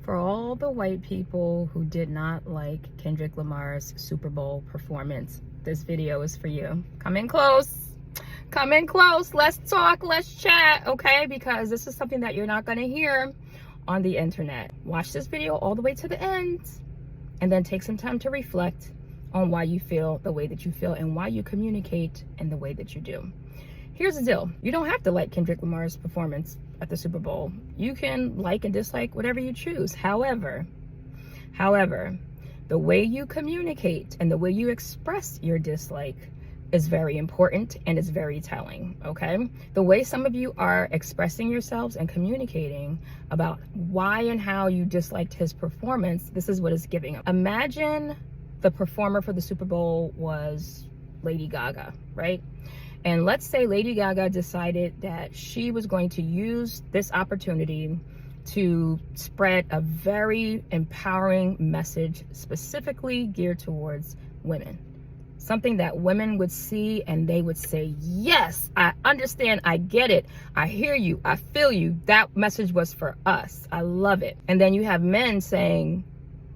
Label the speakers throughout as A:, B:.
A: For all the white people who did not like Kendrick Lamar's Super Bowl performance, this video is for you. Come in close. Come in close. Let's talk. Let's chat, okay? Because this is something that you're not going to hear on the internet. Watch this video all the way to the end and then take some time to reflect on why you feel the way that you feel and why you communicate in the way that you do. Here's the deal. You don't have to like Kendrick Lamar's performance at the Super Bowl. You can like and dislike whatever you choose. However, the way you communicate and the way you express your dislike is very important and is very telling, okay? The way some of you are expressing yourselves and communicating about why and how you disliked his performance, this is what it's giving. Imagine the performer for the Super Bowl was Lady Gaga, right? And let's say Lady Gaga decided that she was going to use this opportunity to spread a very empowering message specifically geared towards women. Something that women would see and they would say, yes, I understand, I get it, I hear you, I feel you, that message was for us, I love it. And then you have men saying,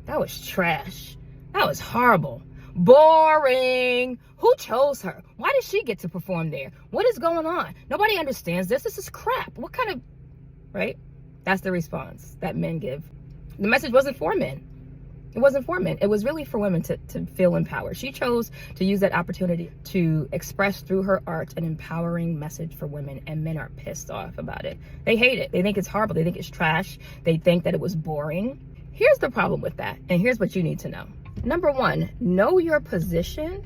A: that was trash, that was horrible, boring, who chose her? Why did she get to perform there? What is going on? Nobody understands this. This is crap. What kind of, right? That's the response that men give. The message wasn't for men. It wasn't for men. It was really for women to feel empowered. She chose to use that opportunity to express through her art an empowering message for women, and men are pissed off about it. They hate it. They think it's horrible. They think it's trash. They think that it was boring. Here's the problem with that, and here's what you need to know. Number one, know your position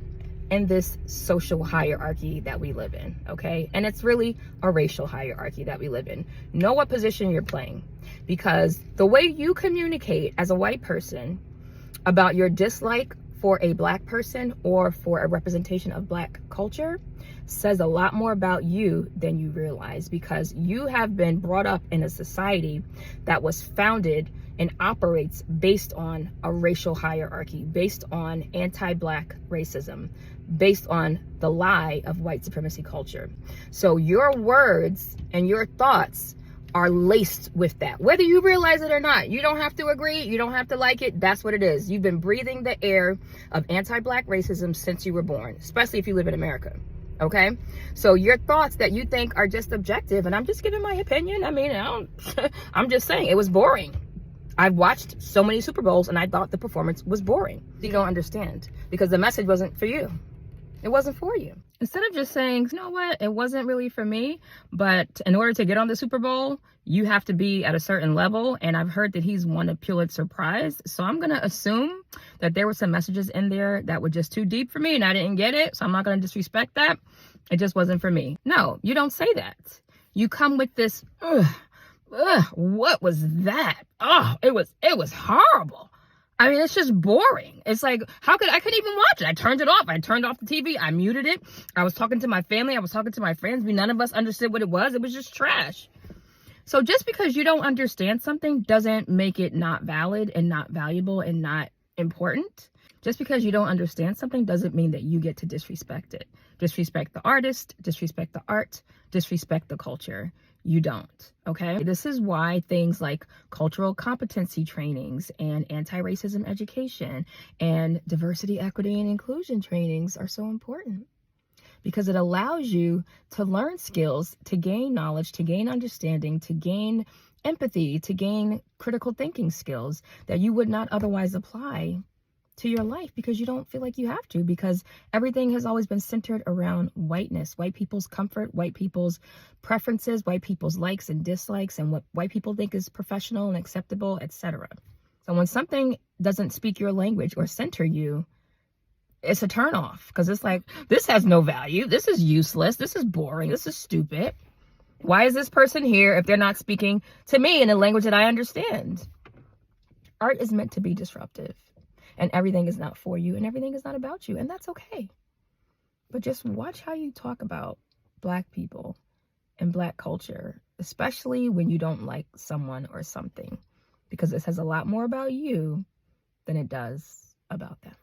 A: in this social hierarchy that we live in, okay? And it's really a racial hierarchy that we live in. Know what position you're playing, because the way you communicate as a white person about your dislike for a black person or for a representation of black culture says a lot more about you than you realize, because you have been brought up in a society that was founded and operates based on a racial hierarchy, based on anti-black racism, based on the lie of white supremacy culture. So your words and your thoughts are laced with that, whether you realize it or not. You don't have to agree, you don't have to like it, that's what it is. You've been breathing the air of anti-black racism since you were born, especially if you live in America, okay? So your thoughts that you think are just objective, and I'm just giving my opinion, I mean, I'm just saying it was boring. I've watched so many Super Bowls and I thought the performance was boring. You don't understand, because the message wasn't for you. It wasn't for you. Instead of just saying, you know what, it wasn't really for me, but in order to get on the Super Bowl, you have to be at a certain level. And I've heard that he's won a Pulitzer Prize. So I'm going to assume that there were some messages in there that were just too deep for me and I didn't get it. So I'm not going to disrespect that. It just wasn't for me. No, you don't say that. You come with this, what was that? Oh, it was horrible. I mean, it's just boring. It's like, I couldn't even watch it. I turned it off. I turned off the TV. I muted it. I was talking to my family. I was talking to my friends. None of us understood what it was. It was just trash. So just because you don't understand something doesn't make it not valid and not valuable and not important. Just because you don't understand something doesn't mean that you get to disrespect it. Disrespect the artist, disrespect the art, disrespect the culture. You don't, okay? This is why things like cultural competency trainings and anti-racism education and diversity, equity, and inclusion trainings are so important, because it allows you to learn skills, to gain knowledge, to gain understanding, to gain empathy, to gain critical thinking skills that you would not otherwise apply to your life, because you don't feel like you have to, because everything has always been centered around whiteness, white people's comfort, white people's preferences, white people's likes and dislikes, and what white people think is professional and acceptable, etc. So when something doesn't speak your language or center you, it's a turnoff, because it's like, this has no value, this is useless, this is boring, this is stupid. Why is this person here if they're not speaking to me in a language that I understand? Art is meant to be disruptive. And everything is not for you, and everything is not about you, and that's okay. But just watch how you talk about black people and black culture, especially when you don't like someone or something, because it says a lot more about you than it does about them.